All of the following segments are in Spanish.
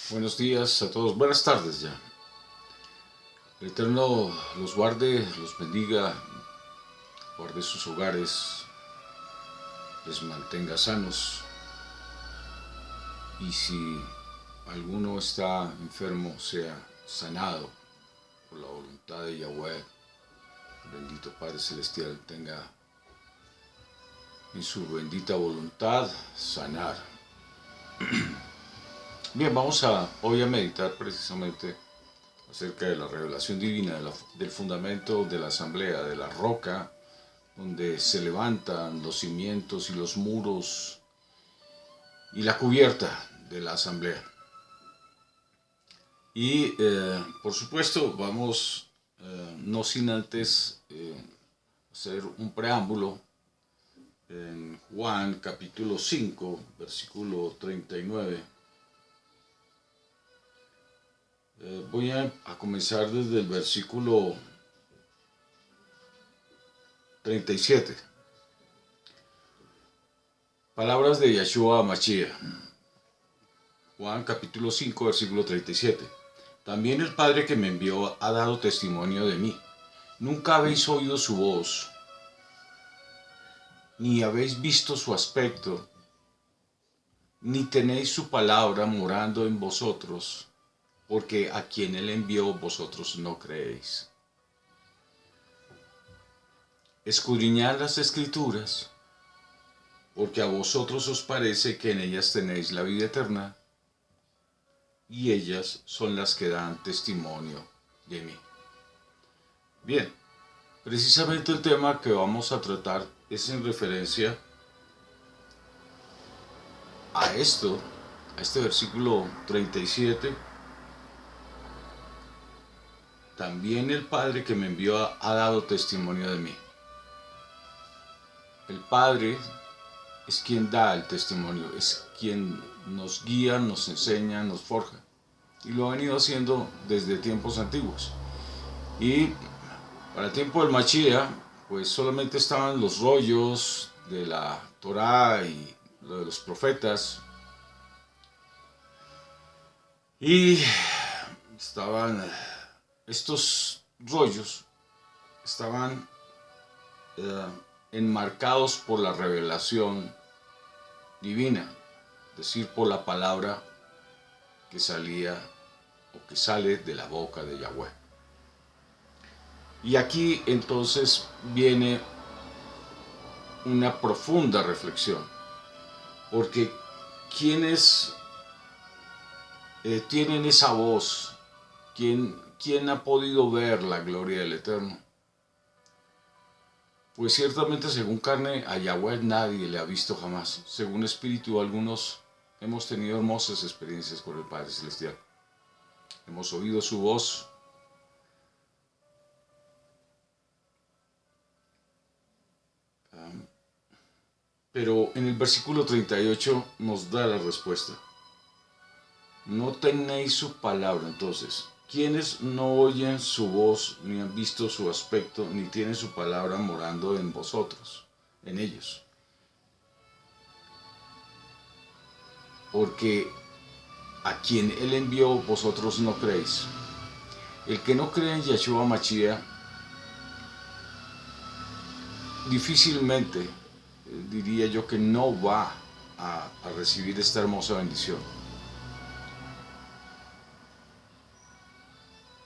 Buenos días a todos, buenas tardes ya. El Eterno los guarde, los bendiga, guarde sus hogares, les mantenga sanos. Y si alguno está enfermo, sea sanado por la voluntad de Yahweh. Bendito Padre Celestial tenga en su bendita voluntad sanar. Bien, vamos hoy a meditar precisamente acerca de la revelación divina, del fundamento de la asamblea, de la roca, donde se levantan los cimientos y los muros y la cubierta de la asamblea. Y por supuesto vamos, no sin antes hacer un preámbulo en Juan capítulo 5, versículo 39. Voy a comenzar desde el versículo 37. Palabras de Yeshua Mashiach. Juan capítulo 5, versículo 37. También el Padre que me envió ha dado testimonio de mí. Nunca habéis oído su voz, ni habéis visto su aspecto, ni tenéis su palabra morando en vosotros, porque a quien él envió vosotros no creéis. Escudriñad las Escrituras, porque a vosotros os parece que en ellas tenéis la vida eterna, y ellas son las que dan testimonio de mí. Bien, precisamente el tema que vamos a tratar es en referencia a este versículo 37. También el Padre que me envió ha dado testimonio de mí. El Padre es quien da el testimonio, es quien nos guía, nos enseña, nos forja. Y lo ha venido haciendo desde tiempos antiguos. Y para el tiempo del Mashiach, pues solamente estaban los rollos de la Torá y lo de los profetas. Y estaban estos rollos, estaban enmarcados por la revelación divina, es decir, por la palabra que salía o que sale de la boca de Yahweh. Y aquí entonces viene una profunda reflexión, porque quienes tienen esa voz, ¿quién ha podido ver la gloria del Eterno? Pues ciertamente según carne a Yahweh nadie le ha visto jamás. Según espíritu algunos hemos tenido hermosas experiencias con el Padre Celestial. Hemos oído su voz. Pero en el versículo 38 nos da la respuesta. No tenéis su palabra, entonces. Quienes no oyen su voz, ni han visto su aspecto, ni tienen su palabra morando en vosotros, en ellos. Porque a quien él envió, vosotros no creéis. El que no cree en Yeshua Mashiach, difícilmente diría yo que no va a recibir esta hermosa bendición.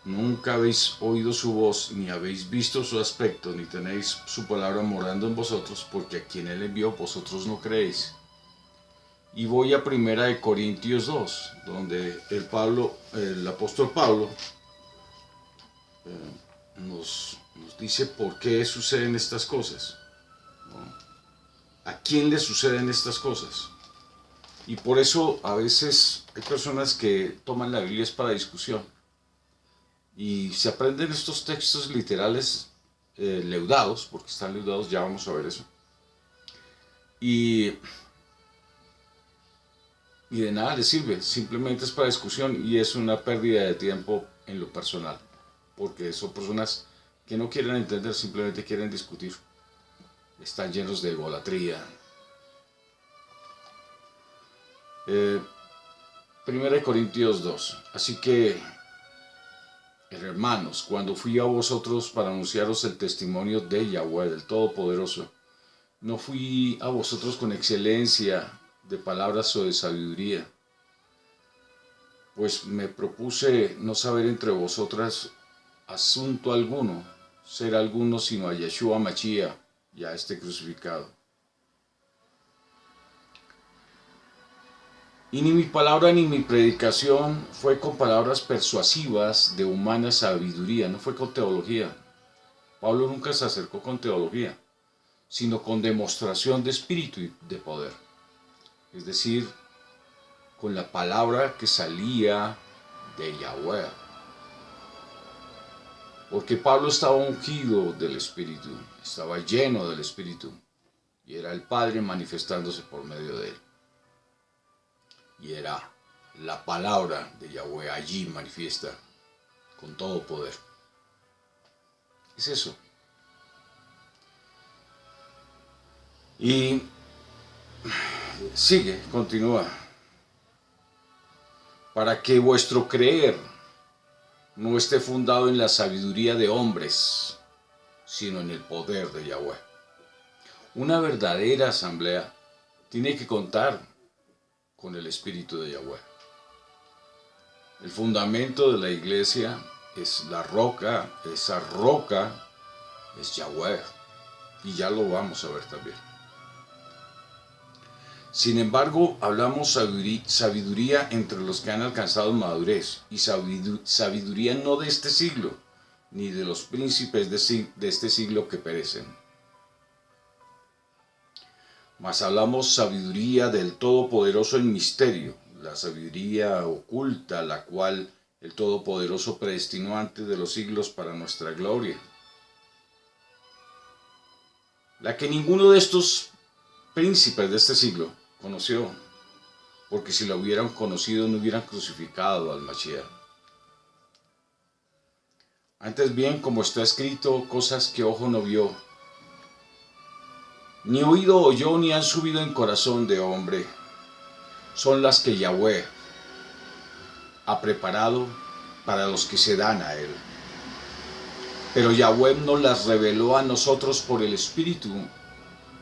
Nunca habéis oído su voz, ni habéis visto su aspecto, ni tenéis su palabra morando en vosotros, porque a quien él envió vosotros no creéis. Y voy a 1 Corintios 2, donde el apóstol Pablo nos dice por qué suceden estas cosas, ¿no? ¿A quién le suceden estas cosas? Y por eso a veces hay personas que toman la Biblia para discusión y se aprenden estos textos literales leudados, porque están leudados, ya vamos a ver eso. Y de nada les sirve, simplemente es para discusión y es una pérdida de tiempo en lo personal, porque son personas que no quieren entender, simplemente quieren discutir. Están llenos de idolatría. 1 Corintios 2. Así que, hermanos, cuando fui a vosotros para anunciaros el testimonio de Yahweh, del Todopoderoso, no fui a vosotros con excelencia de palabras o de sabiduría, pues me propuse no saber entre vosotras asunto alguno, ser alguno sino a Yeshua Mashiach y a este crucificado. Y ni mi palabra ni mi predicación fue con palabras persuasivas de humana sabiduría, no fue con teología. Pablo nunca se acercó con teología, sino con demostración de espíritu y de poder. Es decir, con la palabra que salía de Yahweh. Porque Pablo estaba ungido del Espíritu, estaba lleno del Espíritu, y era el Padre manifestándose por medio de él. Y era la palabra de Yahweh allí manifiesta con todo poder. Es eso. Y sigue, continúa. Para que vuestro creer no esté fundado en la sabiduría de hombres, sino en el poder de Yahweh. Una verdadera asamblea tiene que contar con el Espíritu de Yahweh. El fundamento de la iglesia es la roca, esa roca es Yahweh, y ya lo vamos a ver también. Sin embargo, hablamos sabiduría entre los que han alcanzado madurez, y sabiduría no de este siglo, ni de los príncipes de este siglo que perecen. Mas hablamos sabiduría del Todopoderoso en misterio, la sabiduría oculta, la cual el Todopoderoso predestinó antes de los siglos para nuestra gloria. La que ninguno de estos príncipes de este siglo conoció, porque si lo hubieran conocido no hubieran crucificado al Mashiach. Antes bien, como está escrito, cosas que ojo no vio, ni oído oyó, ni han subido en corazón de hombre, son las que Yahweh ha preparado para los que se dan a él. Pero Yahweh nos las reveló a nosotros por el Espíritu,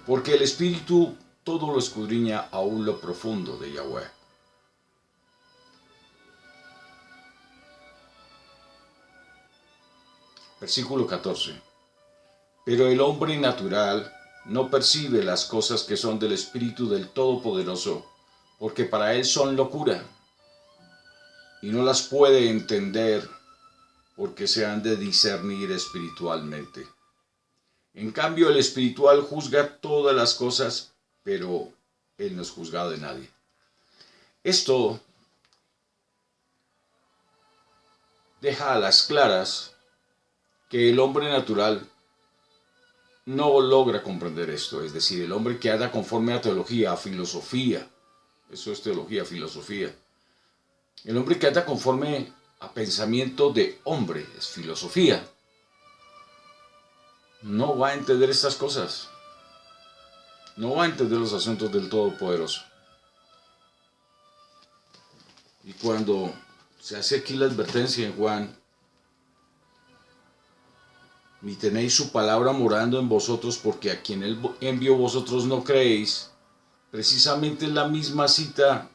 porque el Espíritu todo lo escudriña aún lo profundo de Yahweh. Versículo 14. Pero el hombre natural no percibe las cosas que son del Espíritu del Todopoderoso, porque para él son locura, y no las puede entender, porque se han de discernir espiritualmente. En cambio, el espiritual juzga todas las cosas, pero él no es juzgado de nadie. Esto deja a las claras que el hombre natural no logra comprender esto, es decir, el hombre que anda conforme a teología, a filosofía, eso es teología, filosofía. El hombre que anda conforme a pensamiento de hombre, es filosofía, no va a entender estas cosas, no va a entender los asuntos del Todopoderoso. Y cuando se hace aquí la advertencia en Juan, ni tenéis su palabra morando en vosotros, porque a quien él envió vosotros no creéis, precisamente es la misma cita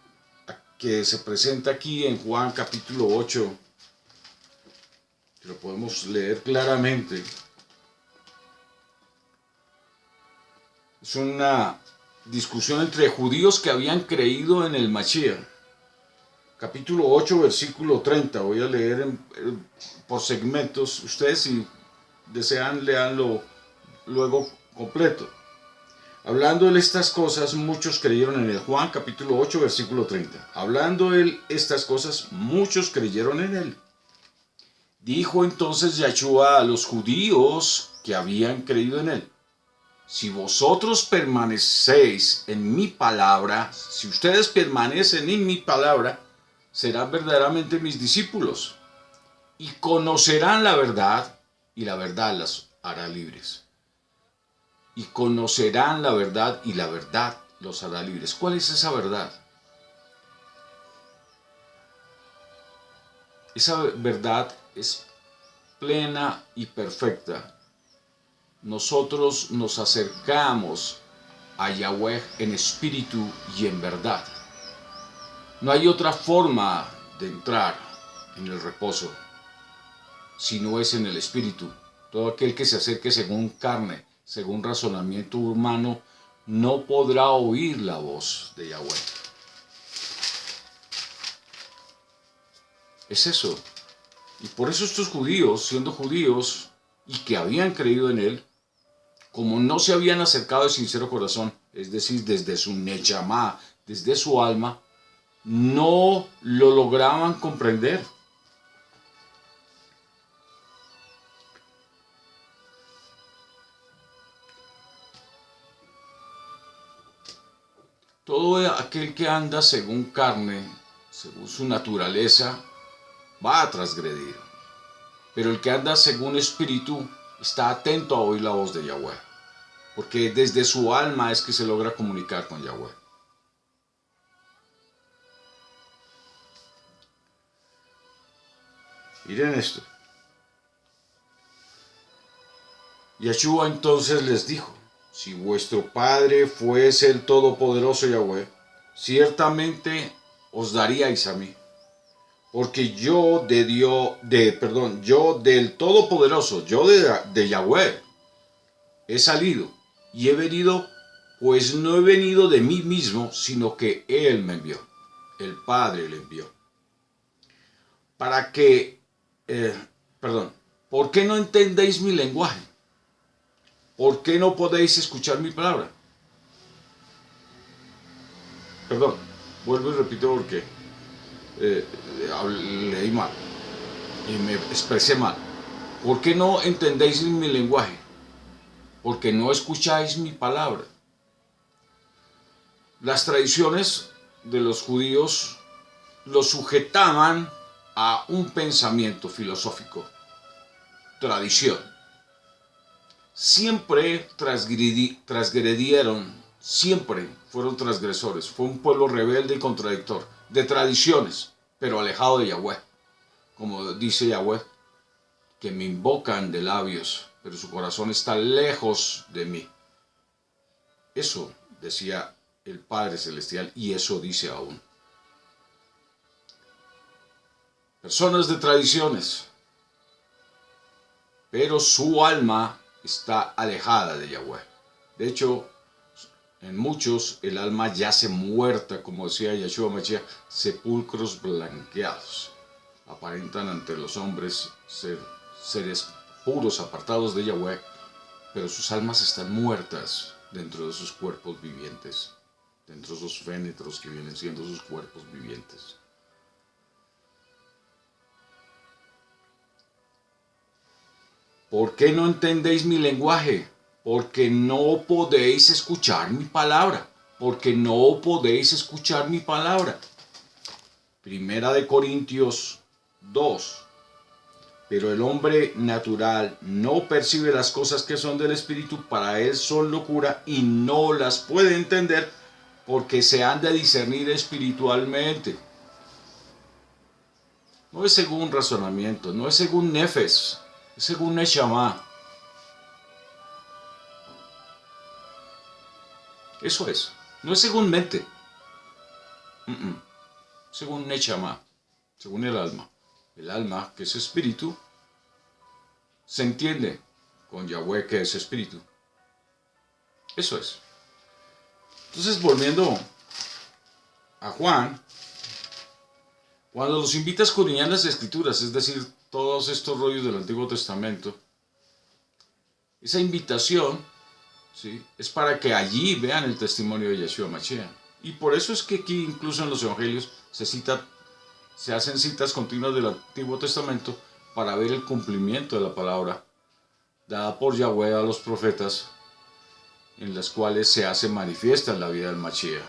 que se presenta aquí en Juan capítulo 8, que lo podemos leer claramente. Es una discusión entre judíos que habían creído en el Mashiach. Capítulo 8, versículo 30. Voy a leer por segmentos. Ustedes, si desean, leanlo luego completo. Hablando él estas cosas, muchos creyeron en él. Juan capítulo 8, versículo 30. Hablando él estas cosas, muchos creyeron en él. Dijo entonces Yahshua a los judíos que habían creído en él: si vosotros permanecéis en mi palabra, si ustedes permanecen en mi palabra, serán verdaderamente mis discípulos y conocerán la verdad, y la verdad las hará libres. Y conocerán la verdad, y la verdad los hará libres. ¿Cuál es esa verdad? Esa verdad es plena y perfecta. Nosotros nos acercamos a Yahweh en espíritu y en verdad. No hay otra forma de entrar en el reposo si no es en el espíritu. Todo aquel que se acerque según carne, según razonamiento humano, no podrá oír la voz de Yahweh. Es eso. Y por eso estos judíos, siendo judíos y que habían creído en él, como no se habían acercado de sincero corazón, es decir, desde su nechamá, desde su alma, no lo lograban comprender. Todo aquel que anda según carne, según su naturaleza, va a transgredir. Pero el que anda según espíritu está atento a oír la voz de Yahweh, porque desde su alma es que se logra comunicar con Yahweh. Miren esto. Yeshua entonces les dijo: si vuestro Padre fuese el Todopoderoso Yahweh, ciertamente os daríais a mí. Porque yo yo del Todopoderoso, yo de Yahweh, he salido y he venido, pues no he venido de mí mismo, sino que Él me envió. El Padre le envió. Para que, ¿por qué no entendéis mi lenguaje? ¿Por qué no podéis escuchar mi palabra? Perdón, vuelvo y repito porque leí mal y me expresé mal. ¿Por qué no entendéis mi lenguaje? Porque no escucháis mi palabra. Las tradiciones de los judíos lo sujetaban a un pensamiento filosófico, tradición. Siempre transgredieron, siempre fueron transgresores. Fue un pueblo rebelde y contradictor, de tradiciones, pero alejado de Yahweh. Como dice Yahweh, que me invocan de labios, pero su corazón está lejos de mí. Eso decía el Padre Celestial y eso dice aún. Personas de tradiciones, pero su alma está alejada de Yahweh. De hecho, en muchos el alma yace muerta, como decía Yeshua Mashiach, sepulcros blanqueados. Aparentan ante los hombres ser seres puros, apartados de Yahweh, pero sus almas están muertas dentro de sus cuerpos vivientes, dentro de esos fénetros que vienen siendo sus cuerpos vivientes. ¿Por qué no entendéis mi lenguaje? Porque no podéis escuchar mi palabra. Porque no podéis escuchar mi palabra. Primera de Corintios 2. Pero el hombre natural no percibe las cosas que son del Espíritu, para él son locura y no las puede entender porque se han de discernir espiritualmente. No es según razonamiento, no es según nefes, es según Neshama. Eso es, no es según mente, según Neshama, según el alma. El alma, que es espíritu, se entiende con Yahweh, que es espíritu. Eso es. Entonces, volviendo a Juan, cuando los invita a escudriñar las Escrituras, es decir, todos estos rollos del Antiguo Testamento, esa invitación, ¿sí?, es para que allí vean el testimonio de Yeshua Mashiach. Y por eso es que aquí, incluso en los Evangelios, se hacen citas continuas del Antiguo Testamento para ver el cumplimiento de la palabra dada por Yahweh a los profetas, en las cuales se hace manifiesta en la vida del Mashiach.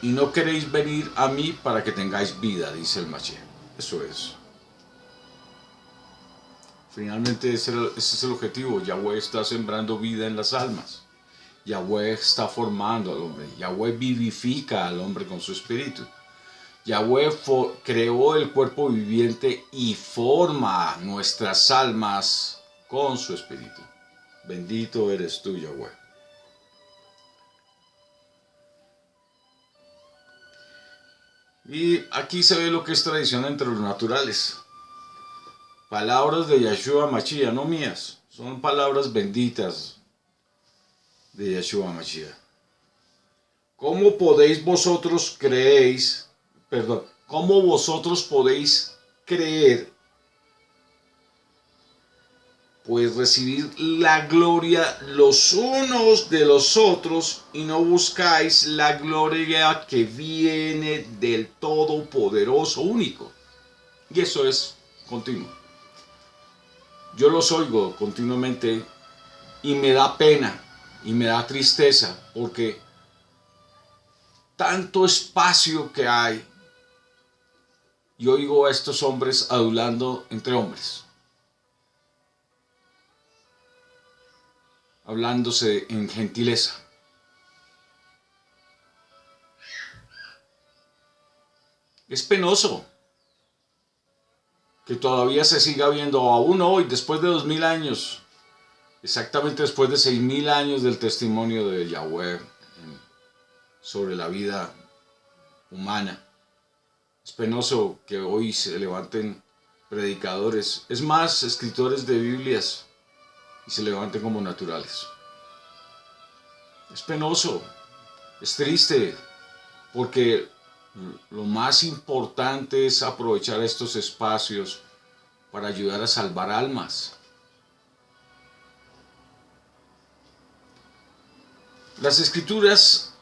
Y no queréis venir a mí para que tengáis vida, dice el Mashiach. Eso es. Finalmente ese es el objetivo. Yahweh está sembrando vida en las almas. Yahweh está formando al hombre. Yahweh vivifica al hombre con su espíritu. Yahweh creó el cuerpo viviente y forma nuestras almas con su espíritu. Bendito eres tú, Yahweh. Y aquí se ve lo que es tradición entre los naturales. Palabras de Yeshua Mashiach, no mías. Son palabras benditas de Yeshua Mashiach. ¿Cómo podéis vosotros creéis, perdón, cómo vosotros podéis creer, pues recibir la gloria los unos de los otros y no buscáis la gloria que viene del Todopoderoso único? Y eso es continuo. Yo los oigo continuamente y me da pena y me da tristeza porque tanto espacio que hay y oigo a estos hombres adulando entre hombres, hablándose en gentileza. Es penoso que todavía se siga viendo aún hoy, después de 2000 años, exactamente después de 6000 años del testimonio de Yahweh sobre la vida humana. Es penoso que hoy se levanten predicadores, es más, escritores de Biblias, y se levanten como naturales. Es penoso, es triste, porque lo más importante es aprovechar estos espacios para ayudar a salvar almas. Las escrituras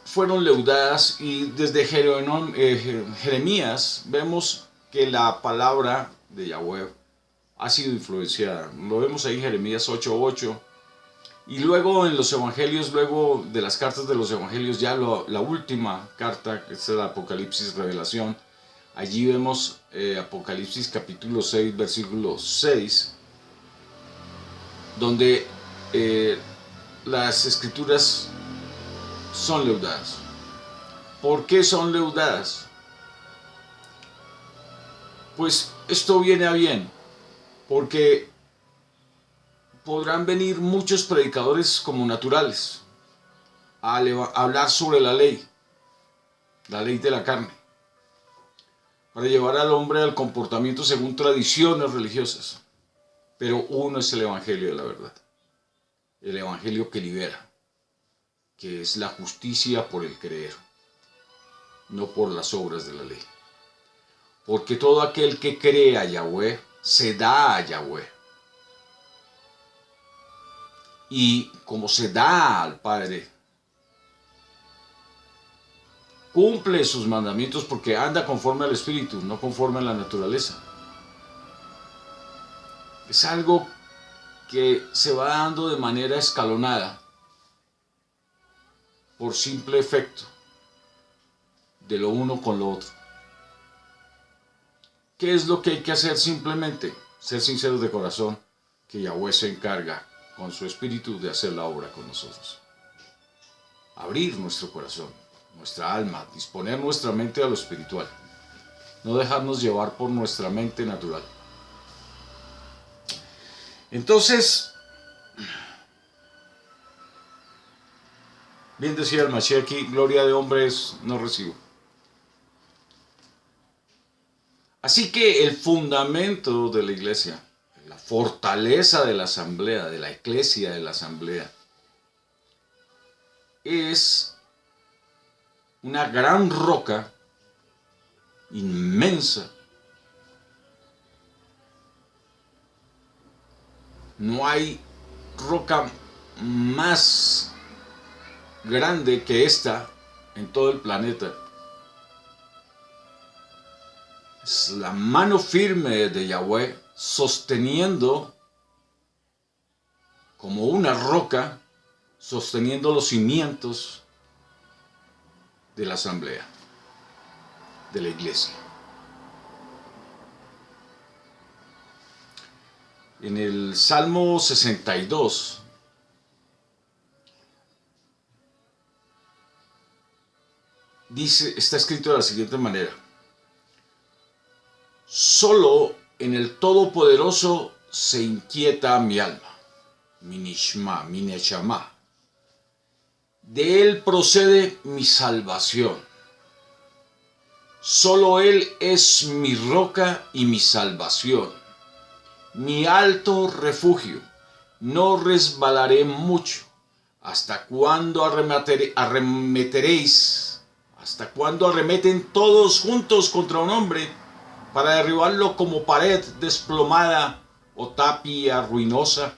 fueron leudadas y desde Jeremías vemos que la palabra de Yahweh ha sido influenciada. Lo vemos ahí en Jeremías 8:8. Y luego en los evangelios, luego de las cartas de los evangelios, ya la última carta, que es el Apocalipsis Revelación, allí vemos Apocalipsis capítulo 6, versículo 6, donde las escrituras son leudadas. ¿Por qué son leudadas? Pues esto viene a bien, porque podrán venir muchos predicadores como naturales a hablar sobre la ley de la carne, para llevar al hombre al comportamiento según tradiciones religiosas. Pero uno es el evangelio de la verdad, el evangelio que libera, que es la justicia por el creer, no por las obras de la ley. Porque todo aquel que cree a Yahweh se da a Yahweh. Y como se da al Padre, cumple sus mandamientos porque anda conforme al Espíritu, no conforme a la naturaleza. Es algo que se va dando de manera escalonada por simple efecto de lo uno con lo otro. ¿Qué es lo que hay que hacer? Simplemente ser sinceros de corazón, que Yahweh se encarga con su espíritu de hacer la obra con nosotros. Abrir nuestro corazón, nuestra alma, disponer nuestra mente a lo espiritual. No dejarnos llevar por nuestra mente natural. Entonces, bien decía el Mashiach aquí, gloria de hombres no recibo. Así que el fundamento de la iglesia, la fortaleza de la asamblea, de la eclesia de la asamblea, es una gran roca inmensa. No hay roca más grande que esta en todo el planeta. Es la mano firme de Yahweh sosteniendo como una roca, sosteniendo los cimientos de la asamblea, de la iglesia. En el Salmo 62 dice, está escrito de la siguiente manera: solo en el Todopoderoso se inquieta mi alma, mi nishma, mi neshama. De él procede mi salvación. Solo él es mi roca y mi salvación, mi alto refugio. No resbalaré mucho. ¿Hasta cuándo arremeteréis? ¿Hasta cuándo arremeten todos juntos contra un hombre para derribarlo como pared desplomada o tapia ruinosa?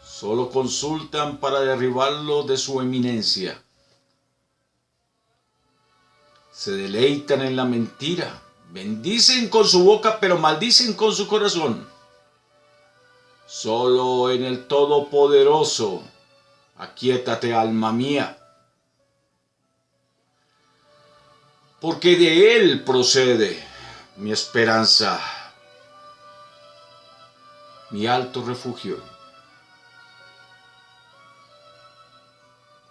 Solo consultan para derribarlo de su eminencia. Se deleitan en la mentira, bendicen con su boca, pero maldicen con su corazón. Solo en el Todopoderoso, aquíétate, alma mía, porque de él procede mi esperanza, mi alto refugio.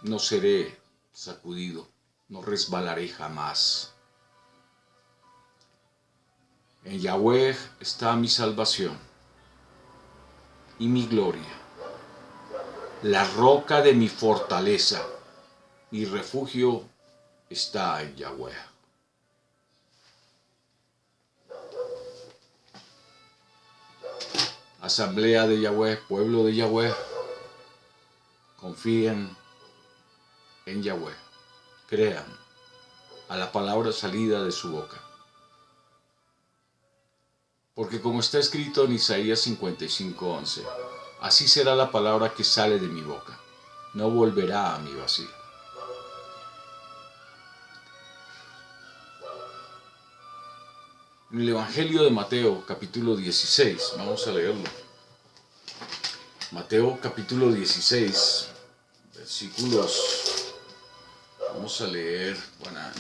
No seré sacudido, no resbalaré jamás. En Yahweh está mi salvación y mi gloria, la roca de mi fortaleza. Mi refugio está en Yahweh. Asamblea de Yahweh, pueblo de Yahweh, confíen en Yahweh, crean a la palabra salida de su boca. Porque como está escrito en Isaías 55:11, así será la palabra que sale de mi boca, no volverá a mí vacía. En el Evangelio de Mateo, capítulo 16, vamos a leerlo. Mateo, capítulo 16, versículos, vamos a leer, para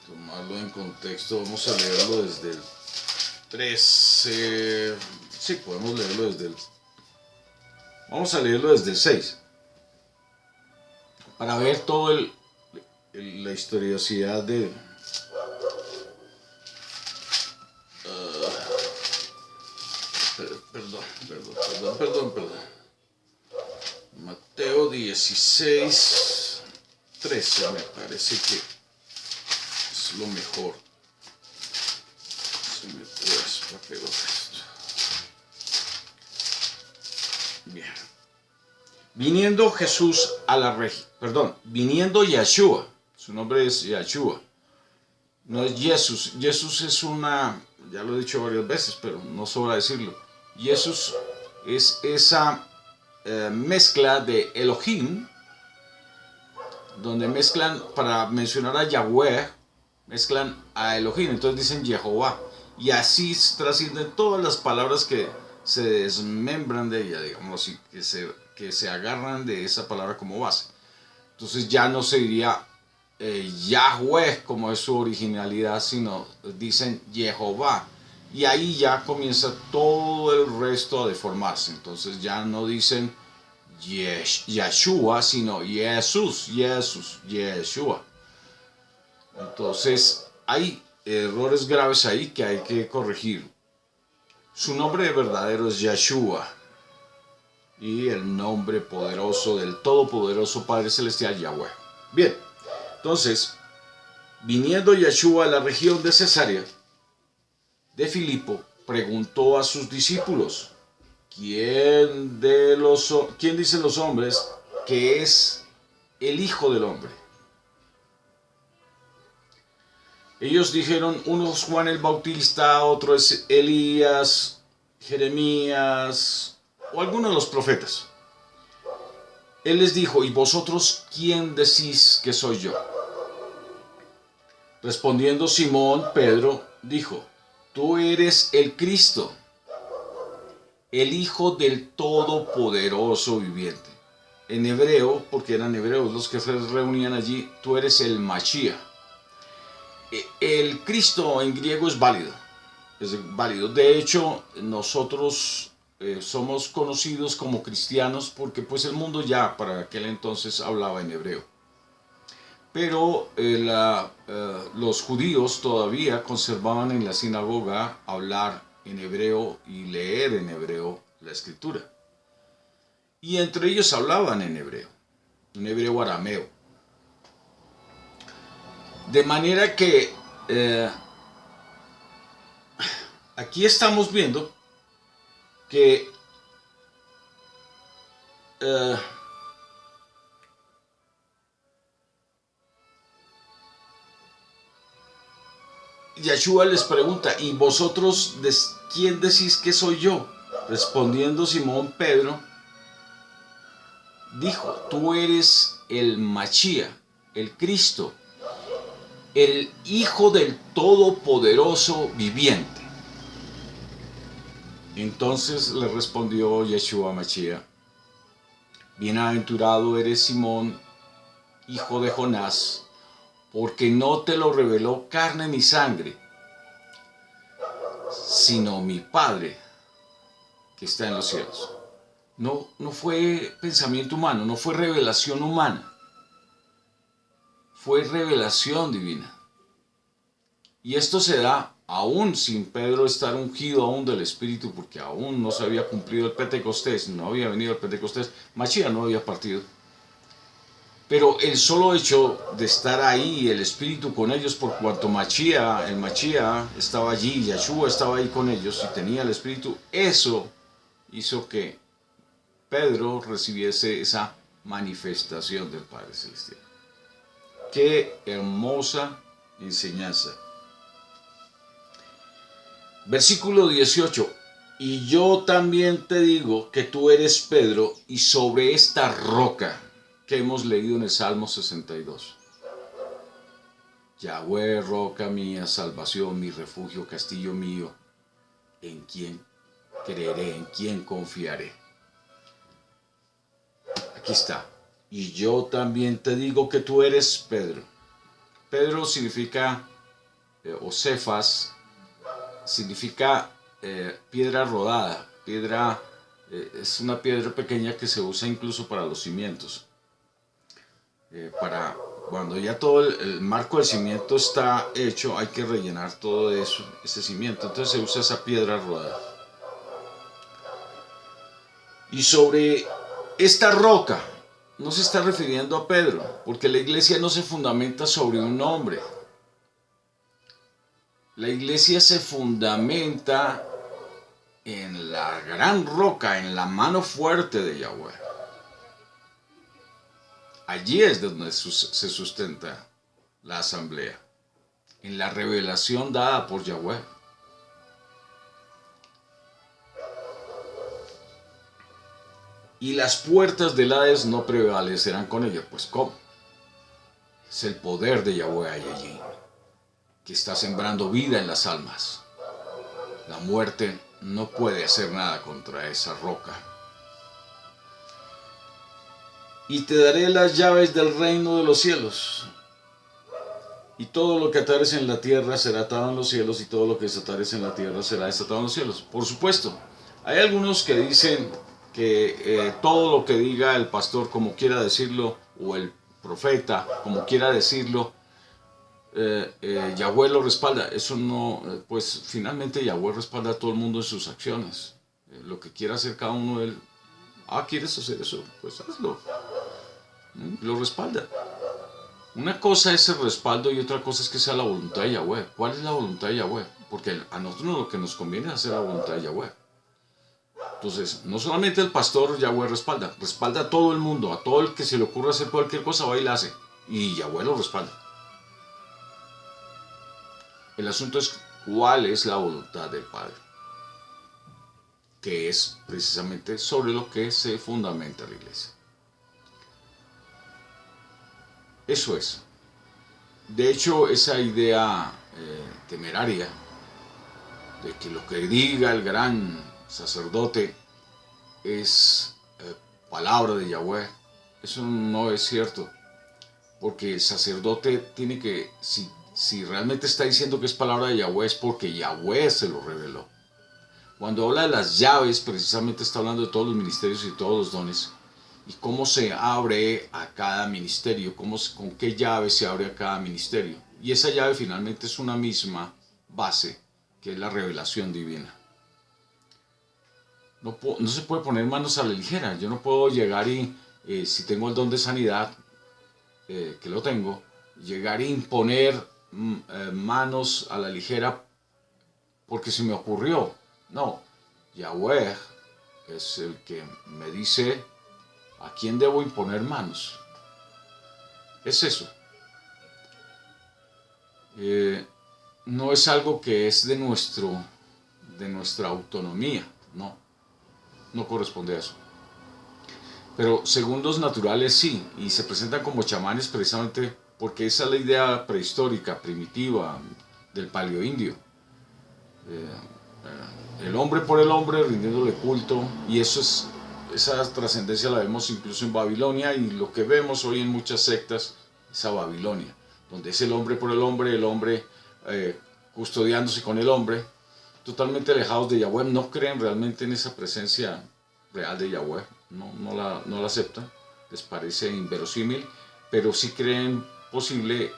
tomarlo en contexto, vamos a leerlo desde el 13, sí, podemos leerlo desde el, vamos a leerlo desde el 6, para ver todo la historiosidad de, perdón. Mateo 16, 13, me parece que es lo mejor. Se me traspapeló esto. Bien. Viniendo Jesús a la región, viniendo Yeshua, su nombre es Yeshua, no es Jesús. Jesús es una, ya lo he dicho varias veces, pero no sobra decirlo. Jesús es esa mezcla de Elohim, donde mezclan, para mencionar a Yahweh, mezclan a Elohim, entonces dicen Jehová, y así trascienden todas las palabras que se desmembran de ella, digamos así, que se agarran de esa palabra como base. Entonces ya no se diría Yahweh como es su originalidad, sino dicen Jehová, y ahí ya comienza todo el resto a deformarse. Entonces ya no dicen Yeshua, sino Jesús, Yeshua. Entonces hay errores graves ahí que hay que corregir. Su nombre verdadero es Yeshua, y el nombre poderoso del Todopoderoso Padre Celestial, Yahweh. Bien, entonces, viniendo Yeshua a la región de Cesarea de Filipo, preguntó a sus discípulos: ¿Quién dicen los hombres que es el Hijo del Hombre? Ellos dijeron, uno es Juan el Bautista, otro es Elías, Jeremías o alguno de los profetas. Él les dijo, ¿y vosotros quién decís que soy yo? Respondiendo Simón Pedro dijo, tú eres el Cristo, el Hijo del Todopoderoso viviente. En hebreo, porque eran hebreos los que se reunían allí, tú eres el Mashiach. El Cristo en griego es válido. De hecho, nosotros somos conocidos como cristianos porque pues el mundo ya para aquel entonces hablaba en hebreo. pero los judíos todavía conservaban en la sinagoga hablar en hebreo y leer en hebreo la escritura. Y entre ellos hablaban en hebreo arameo. De manera que aquí estamos viendo que Yeshua les pregunta, ¿y vosotros quién decís que soy yo? Respondiendo Simón Pedro, dijo, tú eres el Machía, el Cristo, el Hijo del Todopoderoso viviente. Entonces le respondió Yeshua Machía, bienaventurado eres Simón, hijo de Jonás, porque no te lo reveló carne ni sangre, sino mi Padre que está en los cielos. No fue pensamiento humano, no fue revelación humana, fue revelación divina. Y esto se da aún sin Pedro estar ungido aún del Espíritu, porque aún no se había cumplido el Pentecostés, no había venido el Pentecostés, Mashiach no había partido. Pero el solo hecho de estar ahí, el Espíritu con ellos, por cuanto el Mashiach estaba allí, Yeshua estaba ahí con ellos y tenía el Espíritu, eso hizo que Pedro recibiese esa manifestación del Padre Celestial. ¡Qué hermosa enseñanza! Versículo 18. Y yo también te digo que tú eres Pedro, y sobre esta roca que hemos leído en el Salmo 62. Yahweh, roca mía, salvación, mi refugio, castillo mío, ¿en quién creeré? ¿En quién confiaré? Aquí está. Y yo también te digo que tú eres Pedro. Pedro significa, o Cefas, significa piedra rodada. Piedra es una piedra pequeña que se usa incluso para los cimientos. Para cuando ya todo el marco del cimiento está hecho, hay que rellenar todo eso, ese cimiento. Entonces se usa esa piedra rodada. Y sobre esta roca no se está refiriendo a Pedro, porque la iglesia no se fundamenta sobre un hombre. La iglesia se fundamenta en la gran roca, en la mano fuerte de Yahweh. Allí es donde se sustenta la asamblea, en la revelación dada por Yahweh. Y las puertas del Hades no prevalecerán con ella. Pues ¿cómo? Es el poder de Yahweh allí, que está sembrando vida en las almas. La muerte no puede hacer nada contra esa roca. Y te daré las llaves del reino de los cielos. Y todo lo que atares en la tierra será atado en los cielos, y todo lo que desatares en la tierra será desatado en los cielos. Por supuesto, hay algunos que dicen que todo lo que diga el pastor, como quiera decirlo, o el profeta, como quiera decirlo, Yahweh lo respalda. Eso no, pues finalmente Yahweh respalda a todo el mundo en sus acciones. Lo que quiera hacer cada uno de él. ¿Quieres hacer eso? Pues hazlo. Lo respalda. Una cosa es el respaldo y otra cosa es que sea la voluntad de Yahweh. ¿Cuál es la voluntad de Yahweh? Porque a nosotros lo que nos conviene es hacer la voluntad de Yahweh. Entonces, no solamente el pastor Yahweh respalda a todo el mundo, a todo el que se le ocurra hacer cualquier cosa, va y la hace. Y Yahweh lo respalda. El asunto es cuál es la voluntad del Padre, que es precisamente sobre lo que se fundamenta la iglesia. Eso es. De hecho, esa idea temeraria de que lo que diga el gran sacerdote es palabra de Yahweh, eso no es cierto. Porque el sacerdote tiene que, si realmente está diciendo que es palabra de Yahweh, es porque Yahweh se lo reveló. Cuando habla de las llaves, precisamente está hablando de todos los ministerios y todos los dones. y cómo se abre a cada ministerio, con qué llave se abre a cada ministerio. Y esa llave finalmente es una misma base, que es la revelación divina. No se puede poner manos a la ligera. Yo no puedo llegar y, si tengo el don de sanidad, que lo tengo, llegar e imponer manos a la ligera porque se me ocurrió. No, Yahweh es el que me dice a quién debo imponer manos. Es eso. No es algo que es de nuestra autonomía, no corresponde a eso. Pero según los naturales sí, y se presentan como chamanes precisamente porque esa es la idea prehistórica, primitiva del paleoindio. El hombre por el hombre rindiéndole culto, y esa trascendencia la vemos incluso en Babilonia, y lo que vemos hoy en muchas sectas es a Babilonia, donde es el hombre por el hombre custodiándose con el hombre, totalmente alejados de Yahweh, no creen realmente en esa presencia real de Yahweh, no la aceptan, les parece inverosímil, pero sí creen posible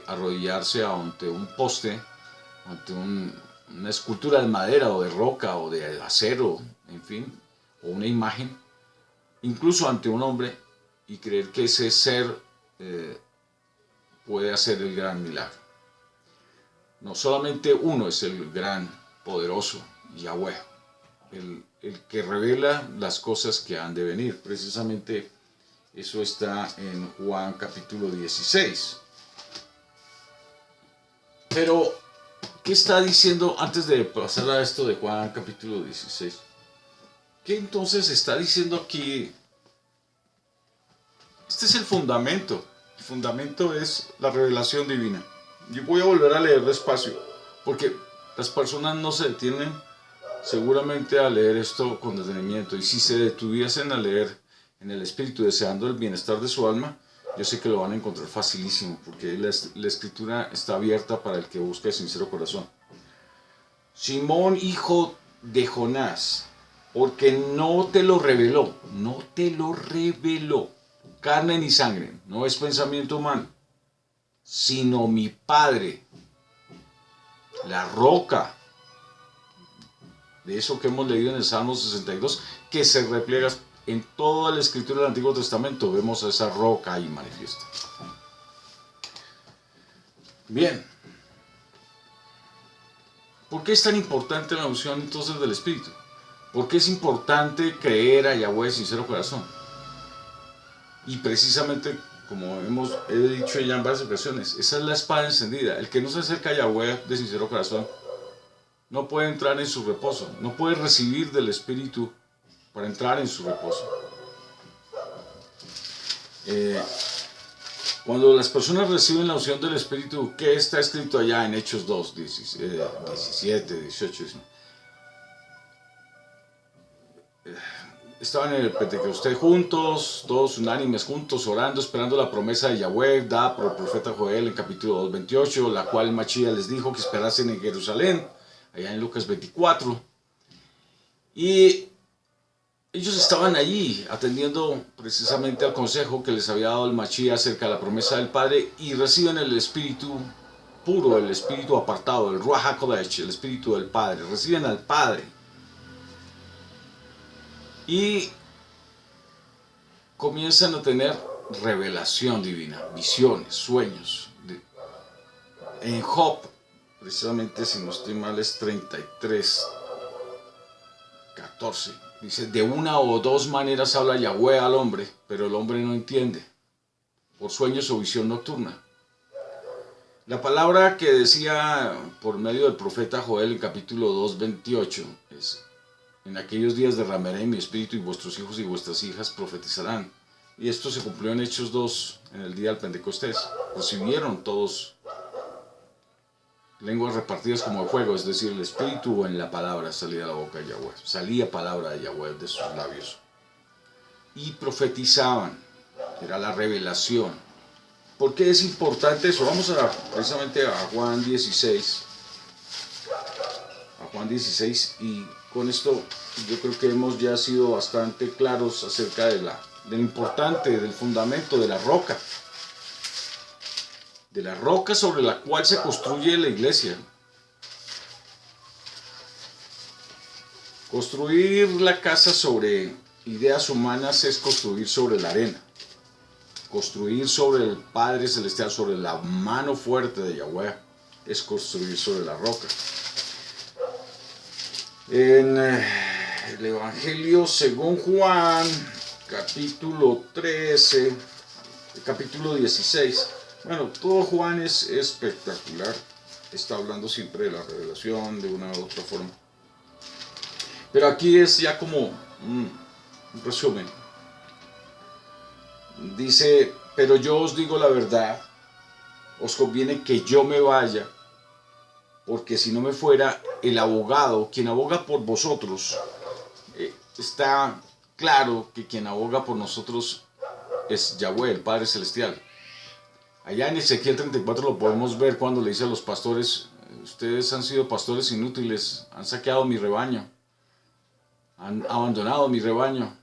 arrodillarse ante un poste, ante una escultura de madera o de roca o de acero, en fin, o una imagen, incluso ante un hombre, y creer que ese ser puede hacer el gran milagro. No, solamente uno es el gran, poderoso, Yahweh, el que revela las cosas que han de venir. Precisamente eso está en Juan capítulo 16. Pero, ¿qué está diciendo antes de pasar a esto de Juan capítulo 16? ¿Qué entonces está diciendo aquí? Este es el fundamento. El fundamento es la revelación divina. Yo voy a volver a leer despacio, porque las personas no se detienen seguramente a leer esto con detenimiento, y si se detuviesen a leer en el espíritu deseando el bienestar de su alma, yo sé que lo van a encontrar facilísimo, porque la escritura está abierta para el que busca de sincero corazón. Simón, hijo de Jonás, porque no te lo reveló carne ni sangre, no es pensamiento humano, sino mi Padre, la roca, de eso que hemos leído en el Salmo 62, que se repliega en toda la escritura del Antiguo Testamento. Vemos a esa roca ahí manifiesta. Bien, ¿por qué es tan importante la unción entonces del Espíritu? ¿Por qué es importante creer a Yahweh de sincero corazón? Y precisamente, como he dicho ya en varias ocasiones, esa es la espada encendida. El que no se acerca a Yahweh de sincero corazón no puede entrar en su reposo, no puede recibir del Espíritu para entrar en su reposo. Cuando las personas reciben la unción del Espíritu, ¿qué está escrito allá en Hechos 2, 17, 18? Estaban en el Pentecostés juntos, todos unánimes juntos, orando, esperando la promesa de Yahweh, dada por el profeta Joel en capítulo 2, 28, la cual Machía les dijo que esperasen en Jerusalén, allá en Lucas 24. Y ellos estaban allí atendiendo precisamente al consejo que les había dado el Machía acerca de la promesa del Padre, y reciben el Espíritu puro, el Espíritu apartado, el Ruach HaKodesh, el Espíritu del Padre. Reciben al Padre y comienzan a tener revelación divina, visiones, sueños. En Job, precisamente, si no estoy mal, es 33, 14. Dice, de una o dos maneras habla Yahweh al hombre, pero el hombre no entiende, por sueños o visión nocturna. La palabra que decía por medio del profeta Joel en capítulo 2, 28 es: en aquellos días derramaré mi espíritu y vuestros hijos y vuestras hijas profetizarán. Y esto se cumplió en Hechos 2, en el día del Pentecostés. Recibieron todos lenguas repartidas como de fuego, es decir, el espíritu en la palabra salía de la boca de Yahweh. Salía palabra de Yahweh de sus labios. Y profetizaban, era la revelación. ¿Por qué es importante eso? Vamos precisamente a Juan 16. A Juan 16, y con esto yo creo que hemos ya sido bastante claros acerca de la de lo importante, del fundamento, de la roca sobre la cual se construye la iglesia. Construir la casa sobre ideas humanas es construir sobre la arena. Construir sobre el Padre Celestial, sobre la mano fuerte de Yahweh, es construir sobre la roca. En el Evangelio según Juan, capítulo 13, capítulo 16. Bueno, todo Juan es espectacular. Está hablando siempre de la revelación de una u otra forma. Pero aquí es ya como un resumen. Dice, pero yo os digo la verdad, os conviene que yo me vaya, porque si no me fuera, el abogado, quien aboga por vosotros, está claro que quien aboga por nosotros es Yahweh, el Padre Celestial. Allá en Ezequiel 34 lo podemos ver cuando le dice a los pastores, ustedes han sido pastores inútiles, han saqueado mi rebaño, han abandonado mi rebaño.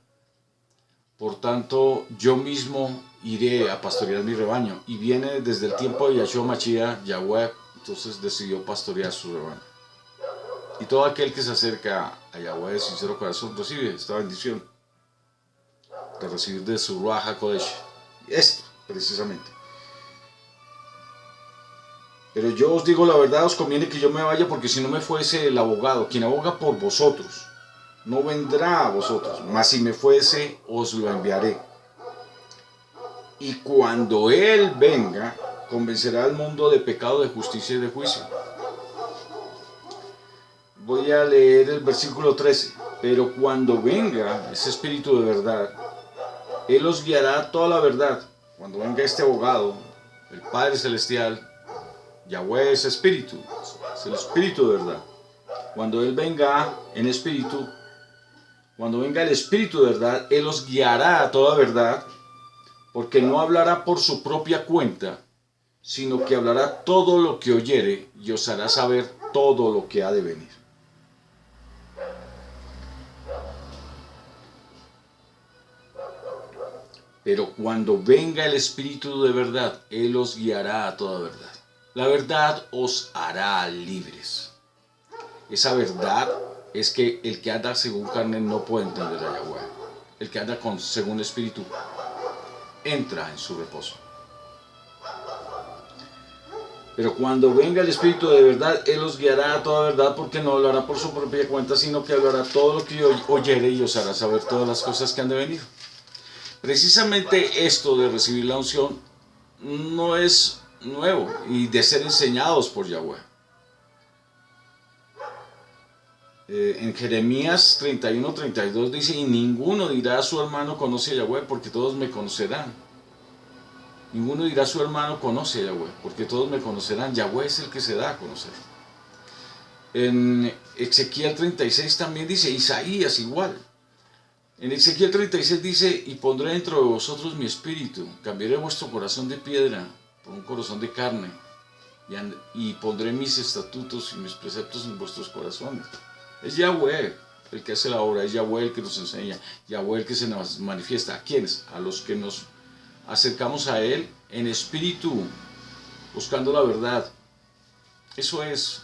Por tanto, yo mismo iré a pastorear mi rebaño. Y viene desde el tiempo de Yahshua Mashiach, Yahweh, entonces decidió pastorear su rebaño. Y todo aquel que se acerca a Yahweh de sincero corazón recibe esta bendición de recibir de su Ruach HaKodesh. Esto, precisamente. Pero yo os digo la verdad, os conviene que yo me vaya, porque si no me fuese el abogado, quien aboga por vosotros, no vendrá a vosotros, mas si me fuese, os lo enviaré. Y cuando Él venga, convencerá al mundo de pecado, de justicia y de juicio. Voy a leer el versículo 13. Pero cuando venga ese Espíritu de verdad, Él os guiará a toda la verdad. Cuando venga este abogado, el Padre Celestial, Yahweh es Espíritu, es el Espíritu de verdad. Cuando Él venga en Espíritu, cuando venga el Espíritu de verdad, Él os guiará a toda verdad, porque no hablará por su propia cuenta, sino que hablará todo lo que oyere y os hará saber todo lo que ha de venir. Pero cuando venga el Espíritu de verdad, Él os guiará a toda verdad. La verdad os hará libres. Esa verdad es que el que anda según carne no puede entender a Yahweh. El que anda según Espíritu entra en su reposo. Pero cuando venga el Espíritu de verdad, Él os guiará a toda verdad, porque no hablará por su propia cuenta, sino que hablará todo lo que oyere y os hará saber todas las cosas que han de venir. Precisamente esto de recibir la unción no es nuevo y de ser enseñados por Yahweh. En Jeremías 31-32 dice, y ninguno dirá a su hermano conoce a Yahweh, porque todos me conocerán. Ninguno dirá a su hermano conoce a Yahweh, porque todos me conocerán. Yahweh es el que se da a conocer. En Ezequiel 36 también dice, Isaías igual. En Ezequiel 36 dice, y pondré dentro de vosotros mi espíritu, cambiaré vuestro corazón de piedra por un corazón de carne, y pondré mis estatutos y mis preceptos en vuestros corazones. Es Yahweh el que hace la obra, es Yahweh el que nos enseña, Yahweh el que se nos manifiesta. ¿A quiénes? A los que nos acercamos a Él en espíritu, buscando la verdad. Eso es.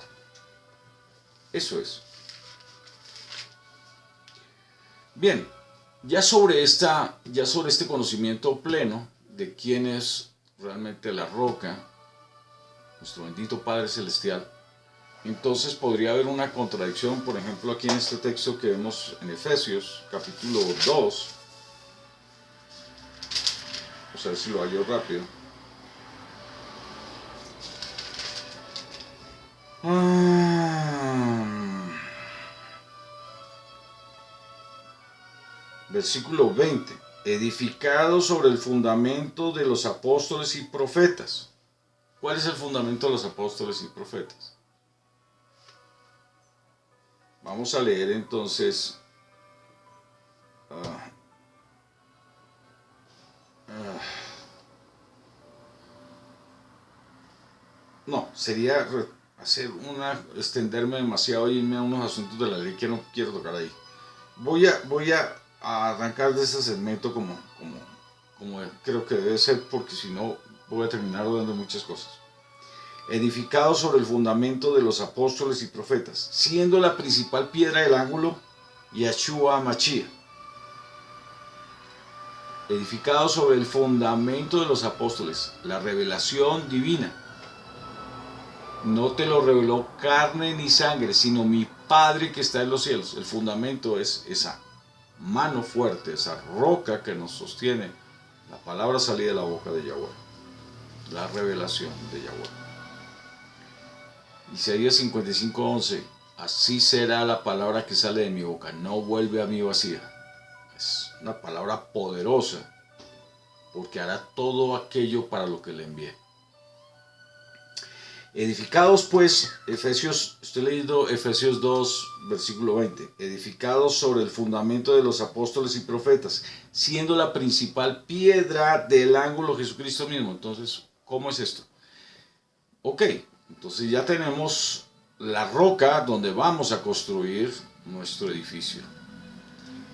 Bien, ya sobre este conocimiento pleno de quién es realmente la roca, nuestro bendito Padre Celestial, entonces podría haber una contradicción, por ejemplo, aquí en este texto que vemos en Efesios, capítulo 2. Vamos a ver si lo hallo rápido. Versículo 20. Edificado sobre el fundamento de los apóstoles y profetas. ¿Cuál es el fundamento de los apóstoles y profetas? Vamos a leer entonces no, sería extenderme demasiado y irme a unos asuntos de la ley que no quiero tocar ahí. Voy a a arrancar de este segmento como creo que debe ser, porque si no voy a terminar hablando de muchas cosas. Edificado sobre el fundamento de los apóstoles y profetas, siendo la principal piedra del ángulo Yeshua Mashiach. Edificado sobre el fundamento de los apóstoles, la revelación divina. No te lo reveló carne ni sangre, sino mi Padre que está en los cielos. El fundamento es esa mano fuerte, esa roca que nos sostiene la palabra salida de la boca de Yahweh, la revelación de Yahweh. Isaías 55:11, así será la palabra que sale de mi boca, no vuelve a mí vacía. Es una palabra poderosa, porque hará todo aquello para lo que le envié. Edificados pues, estoy leyendo Efesios 2, versículo 20, edificados sobre el fundamento de los apóstoles y profetas, siendo la principal piedra del ángulo Jesucristo mismo. Entonces, ¿cómo es esto? Ok, entonces ya tenemos la roca donde vamos a construir nuestro edificio.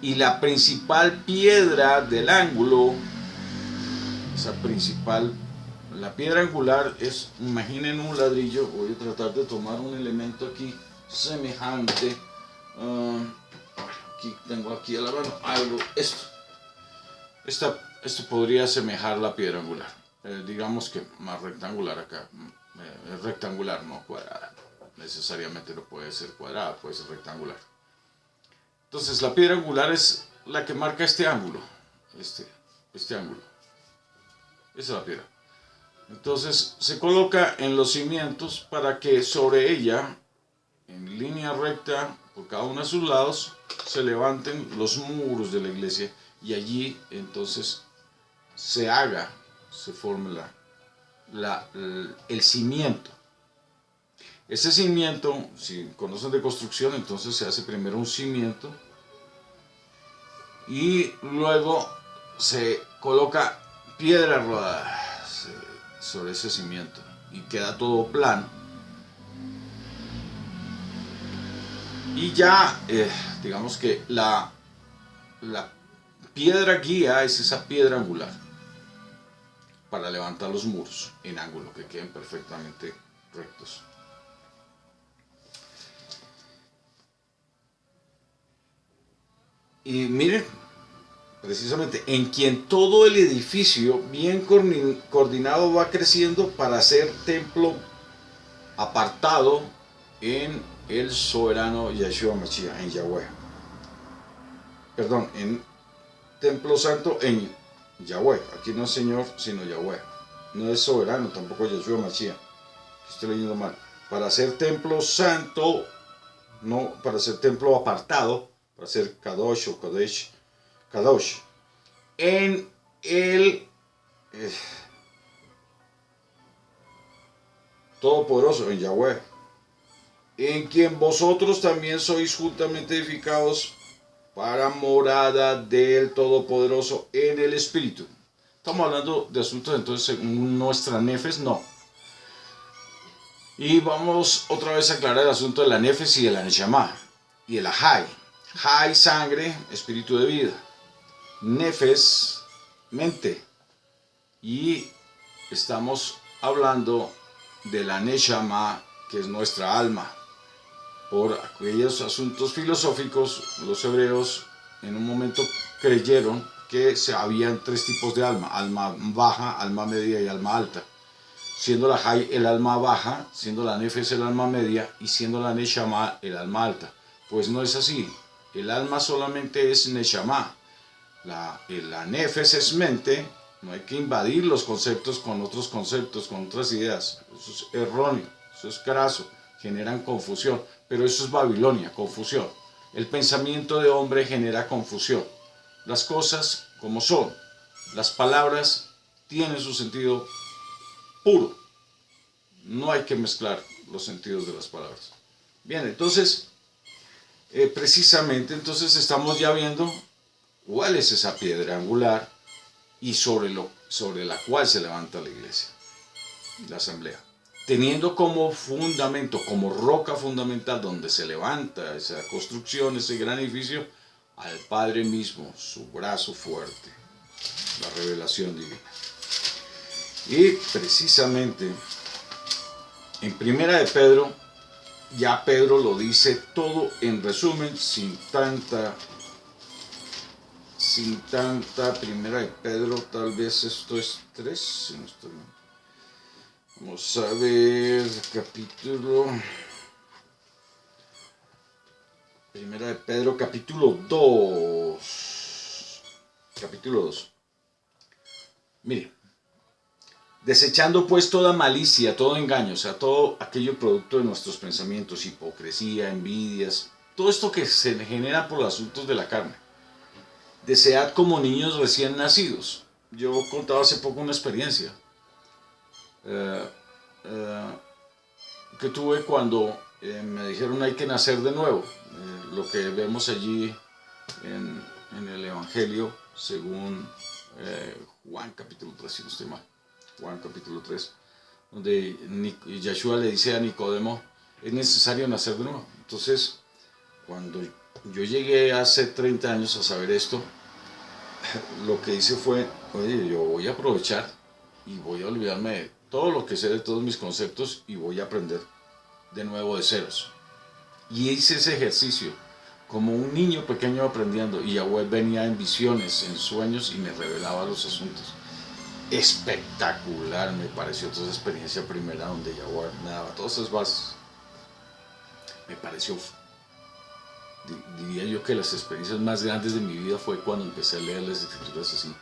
Y la principal piedra del ángulo, la piedra angular es, imaginen un ladrillo. Voy a tratar de tomar un elemento aquí semejante. Tengo aquí a la mano algo, esto podría asemejar la piedra angular. Digamos que más rectangular acá. Rectangular, no cuadrada. Necesariamente no puede ser cuadrada, puede ser rectangular. Entonces la piedra angular es la que marca este ángulo. Este ángulo. Esa es la piedra. Entonces se coloca en los cimientos para que sobre ella, en línea recta, por cada uno de sus lados, se levanten los muros de la iglesia, y allí entonces se forme el cimiento. Ese cimiento, si conocen de construcción, entonces se hace primero un cimiento y luego se coloca piedra rodada sobre ese cimiento y queda todo plano. Y ya, digamos que la piedra guía es esa piedra angular para levantar los muros en ángulo, que queden perfectamente rectos. Y miren, precisamente en quien todo el edificio bien coordinado va creciendo para ser templo apartado en el soberano Yeshua Mashiach, en Yahweh. Perdón, en templo santo en Yahweh. Aquí no es Señor, sino Yahweh. No es soberano, tampoco Yeshua Mashiach. Estoy leyendo mal. Para ser templo santo, no para ser templo apartado, para ser Kadosh o Kadosh, en el Todopoderoso, en Yahweh, en quien vosotros también sois juntamente edificados para morada del Todopoderoso en el Espíritu. Estamos hablando de asuntos entonces según nuestra nefes, no. Y vamos otra vez a aclarar el asunto de la nefes y de la neshama y de la hay. Hay, sangre, espíritu de vida. Nefes, mente. Y estamos hablando de la neshama, que es nuestra alma. Por aquellos asuntos filosóficos, los hebreos en un momento creyeron que habían tres tipos de alma: alma baja, alma media y alma alta. Siendo la hay el alma baja, siendo la nefes el alma media y siendo la neshama el alma alta. Pues no es así. El alma solamente es neshama. La nefes es mente. No hay que invadir los conceptos con otros conceptos, con otras ideas. Eso es erróneo, eso es craso, generan confusión. Pero eso es Babilonia, confusión. El pensamiento de hombre genera confusión. Las cosas como son. Las palabras tienen su sentido puro. No hay que mezclar los sentidos de las palabras. Bien, entonces, precisamente, entonces estamos ya viendo cuál es esa piedra angular y sobre la cual se levanta la iglesia, la asamblea. Teniendo como fundamento, como roca fundamental donde se levanta esa construcción, ese gran edificio, al Padre mismo, su brazo fuerte, la revelación divina. Y precisamente en Primera de Pedro, ya Pedro lo dice todo en resumen, sin tanta Primera de Pedro, tal vez esto es 3, si no estoy mal. Vamos a ver, Primera de Pedro, capítulo 2. Capítulo 2. Mire, desechando pues toda malicia, todo engaño, o sea, todo aquello producto de nuestros pensamientos, hipocresía, envidias, todo esto que se genera por los asuntos de la carne. Desead como niños recién nacidos. Yo contaba hace poco una experiencia que tuve cuando me dijeron hay que nacer de nuevo. Lo que vemos allí en el Evangelio según Juan capítulo 3, si no estoy mal. Juan capítulo 3, donde Yeshua le dice a Nicodemo, es necesario nacer de nuevo. Entonces, cuando yo llegué hace 30 años a saber esto, lo que hice fue, oye, yo voy a aprovechar y voy a olvidarme de todo lo que sé, de todos mis conceptos, y voy a aprender de nuevo de ceros. Y hice ese ejercicio como un niño pequeño aprendiendo, y Yahweh venía en visiones, en sueños, y me revelaba los asuntos. Espectacular me pareció toda esa experiencia primera donde Yahweh me daba todas esas bases. Me pareció, diría yo, que las experiencias más grandes de mi vida fue cuando empecé a leer las escrituras así.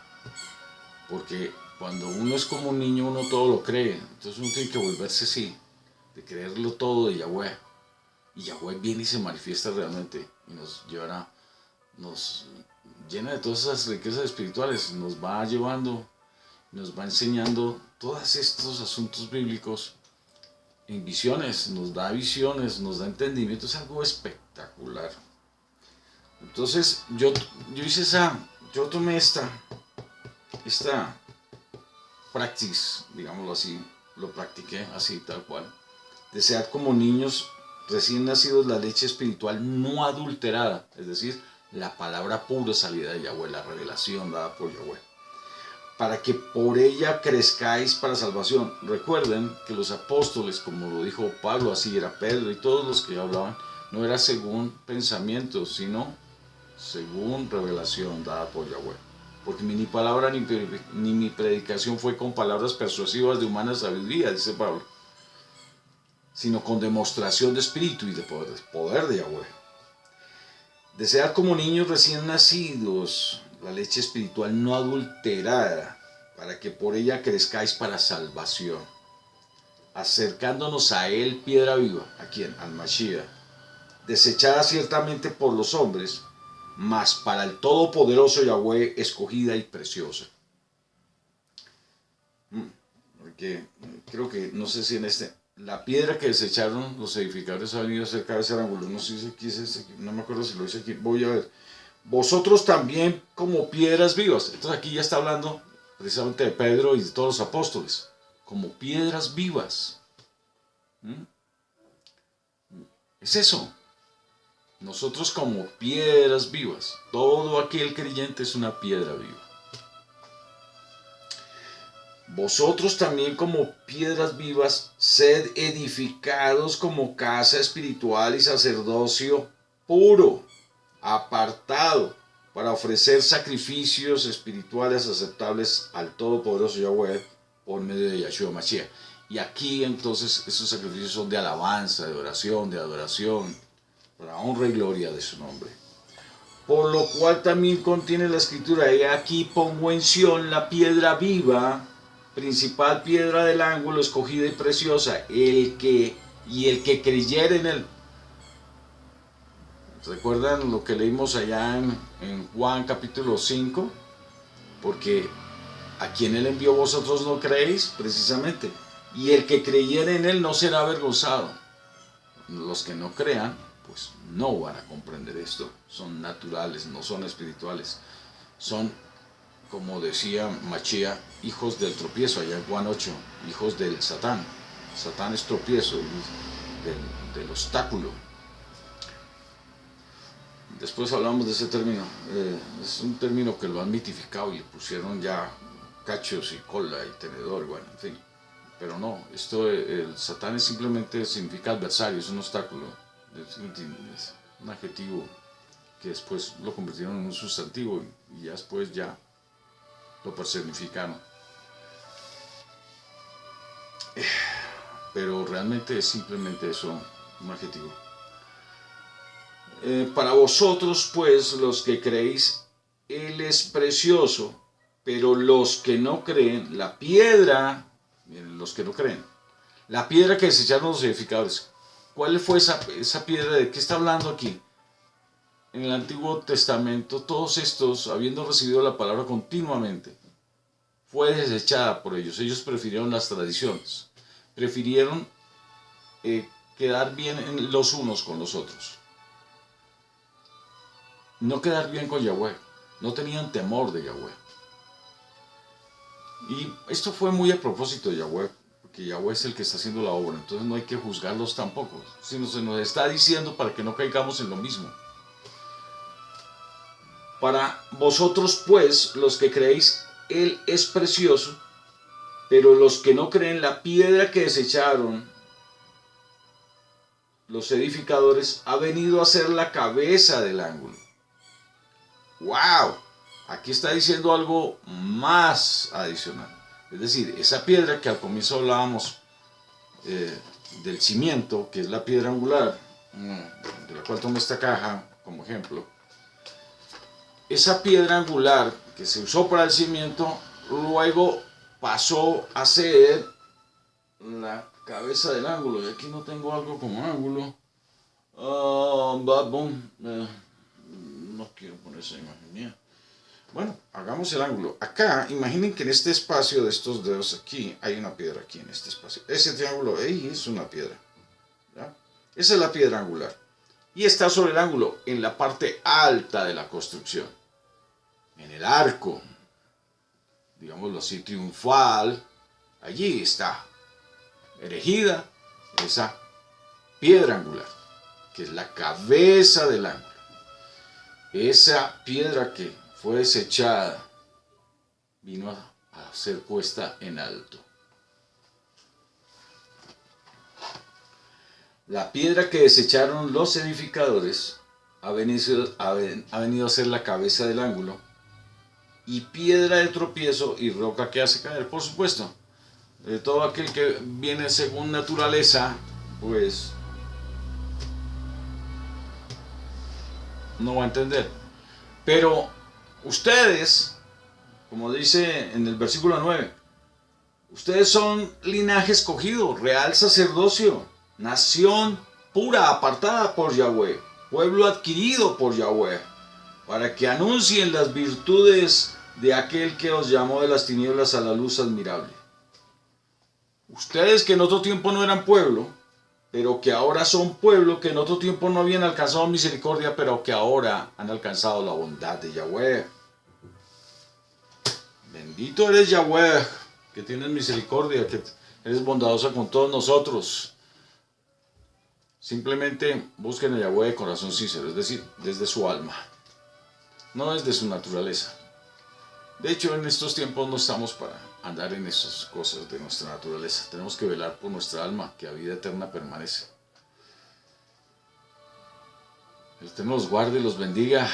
Porque cuando uno es como un niño, uno todo lo cree. Entonces uno tiene que volverse así, de creerlo todo de Yahweh. Y Yahweh viene y se manifiesta realmente y nos llevará, nos llena de todas esas riquezas espirituales, nos va llevando, nos va enseñando todos estos asuntos bíblicos en visiones, nos da visiones, nos da entendimiento, es algo espectacular. Entonces yo tomé esta practice, digámoslo así, lo practiqué así tal cual. Desead como niños recién nacidos la leche espiritual no adulterada, es decir, la palabra pura salida de Yahweh, la revelación dada por Yahweh, para que por ella crezcáis para salvación. Recuerden que los apóstoles, como lo dijo Pablo, así era Pedro y todos los que hablaban, no era según pensamientos, sino según revelación dada por Yahweh. Porque ni mi palabra ni mi predicación fue con palabras persuasivas de humana sabiduría, dice Pablo, sino con demostración de espíritu y de poder de Yahweh. Desead como niños recién nacidos la leche espiritual no adulterada, para que por ella crezcáis para salvación, acercándonos a él piedra viva. ¿A quién? Al Mashiach, desechada ciertamente por los hombres, mas para el todopoderoso Yahweh escogida y preciosa. Porque creo que, no sé si en la piedra que desecharon los edificadores ha venido cerca de ese ángulo, no sé si aquí no me acuerdo si lo dice aquí, voy a ver. Vosotros también como piedras vivas. Entonces aquí ya está hablando precisamente de Pedro y de todos los apóstoles, como piedras vivas. Es eso. Nosotros como piedras vivas. Todo aquel creyente es una piedra viva. Vosotros también como piedras vivas, sed edificados como casa espiritual y sacerdocio puro, apartado, para ofrecer sacrificios espirituales aceptables al Todopoderoso Yahweh por medio de Yeshua Mashiach. Y aquí entonces esos sacrificios son de alabanza, de oración, de adoración, para honra y gloria de su nombre. Por lo cual también contiene la escritura, he aquí pongo en Sión la piedra viva, principal piedra del ángulo, escogida y preciosa, el que creyere en él. ¿Recuerdan lo que leímos allá en Juan capítulo 5? Porque a quien él envió vosotros no creéis, precisamente. Y el que creyere en él no será avergonzado. Los que no crean, pues no van a comprender esto. Son naturales, no son espirituales. Son, como decía Mashiach, hijos del tropiezo, allá en Juan 8, hijos del Satán. Satán es tropiezo, del obstáculo. Después hablamos de ese término. Es un término que lo han mitificado y le pusieron ya cachos y cola y tenedor, bueno, en fin. Pero no, esto, el Satán simplemente significa adversario, es un obstáculo, es un adjetivo que después lo convirtieron en un sustantivo y ya después ya lo personificaron. Pero realmente es simplemente eso, un adjetivo. Para vosotros, pues, los que creéis, Él es precioso, pero los que no creen, la piedra, miren, los que no creen, la piedra que desecharon los edificadores. ¿Cuál fue esa piedra? ¿De qué está hablando aquí? En el Antiguo Testamento, todos estos, habiendo recibido la palabra continuamente, fue desechada por ellos. Ellos prefirieron las tradiciones, prefirieron quedar bien los unos con los otros. No quedar bien con Yahweh, no tenían temor de Yahweh. Y esto fue muy a propósito de Yahweh, porque Yahweh es el que está haciendo la obra, entonces no hay que juzgarlos tampoco, sino se nos está diciendo para que no caigamos en lo mismo. Para vosotros, pues, los que creéis, Él es precioso, pero los que no creen, la piedra que desecharon los edificadores ha venido a ser la cabeza del ángulo. ¡Wow! Aquí está diciendo algo más adicional. Es decir, esa piedra que al comienzo hablábamos del cimiento, que es la piedra angular, de la cual tomé esta caja como ejemplo. Esa piedra angular que se usó para el cimiento, luego pasó a ser la cabeza del ángulo. Y aquí no tengo algo como ángulo. No quiero poner esa imagen mía. Bueno, hagamos el ángulo. Acá, imaginen que en este espacio de estos dedos aquí, hay una piedra aquí en este espacio. Ese triángulo ahí es una piedra. ¿Ya? Esa es la piedra angular. Y está sobre el ángulo, en la parte alta de la construcción. En el arco, digámoslo así, triunfal. Allí está erigida esa piedra angular, que es la cabeza del ángulo. Esa piedra que fue desechada vino a ser puesta en alto. La piedra que desecharon los edificadores ha venido a ser la cabeza del ángulo y piedra de tropiezo y roca que hace caer. Por supuesto, todo aquel que viene según naturaleza, pues no va a entender. Pero ustedes, como dice en el versículo 9, ustedes son linaje escogido, real sacerdocio, nación pura, apartada por Yahweh, pueblo adquirido por Yahweh, para que anuncien las virtudes de aquel que os llamó de las tinieblas a la luz admirable. Ustedes que en otro tiempo no eran pueblo, pero que ahora son pueblo, que en otro tiempo no habían alcanzado misericordia, pero que ahora han alcanzado la bondad de Yahweh. Bendito eres Yahweh, que tienes misericordia, que eres bondadosa con todos nosotros. Simplemente busquen a Yahweh de corazón sincero, es decir, desde su alma, no desde su naturaleza. De hecho, en estos tiempos no estamos para andar en esas cosas de nuestra naturaleza. Tenemos que velar por nuestra alma, que a vida eterna permanece. El Eterno los guarde y los bendiga.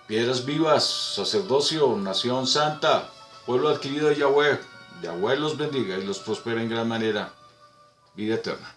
Piedras vivas, sacerdocio, nación santa, pueblo adquirido de Yahweh. Yahweh los bendiga y los prospere en gran manera. Vida eterna.